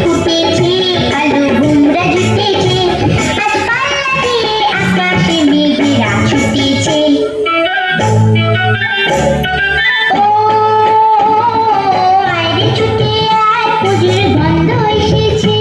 ফুটেছে, কালো ভোমরা জুটেছে, আজ পাল্লা দিয়ে আকাশে মেঘেরা ছুটেছে। ও আয়রে ছুটে আয়, পুজোর গন্ধ এসেছে।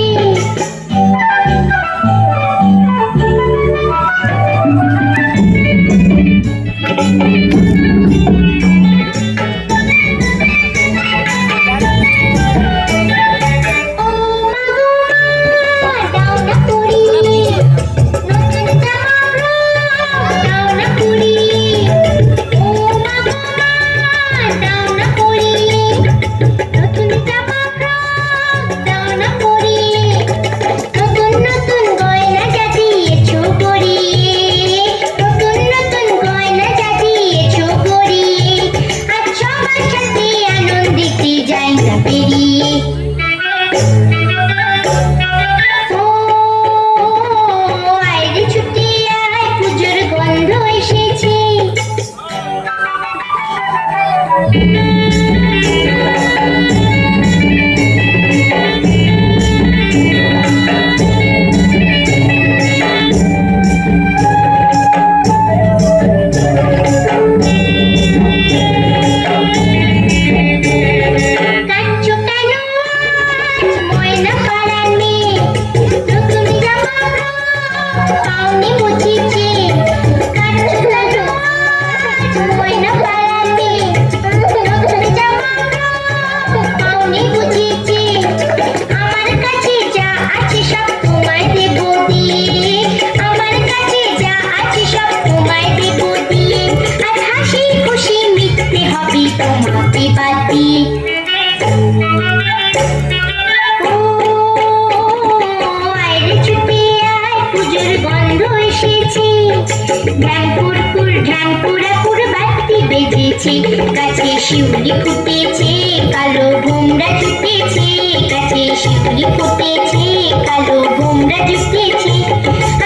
গাছে শিউলি ফুটেছে, কালো ভোমরা জুটেছে, গাছে শিউলি ফুটেছে, কালো ভোমরা জুটেছে,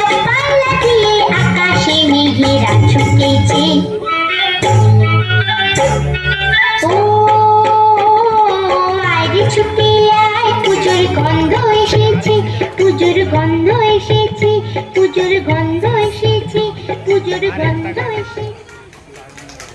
আজ পাল্লা দিয়ে আকাশে মেঘেরা ছুটেছে। ও আয়রে ছুটে আয়, পুজোর গন্ধ এসেছে, পুজোর গন্ধ এসেছে, পুজোর গন্ধ এসেছে, পুজোর গন্ধ এসেছে।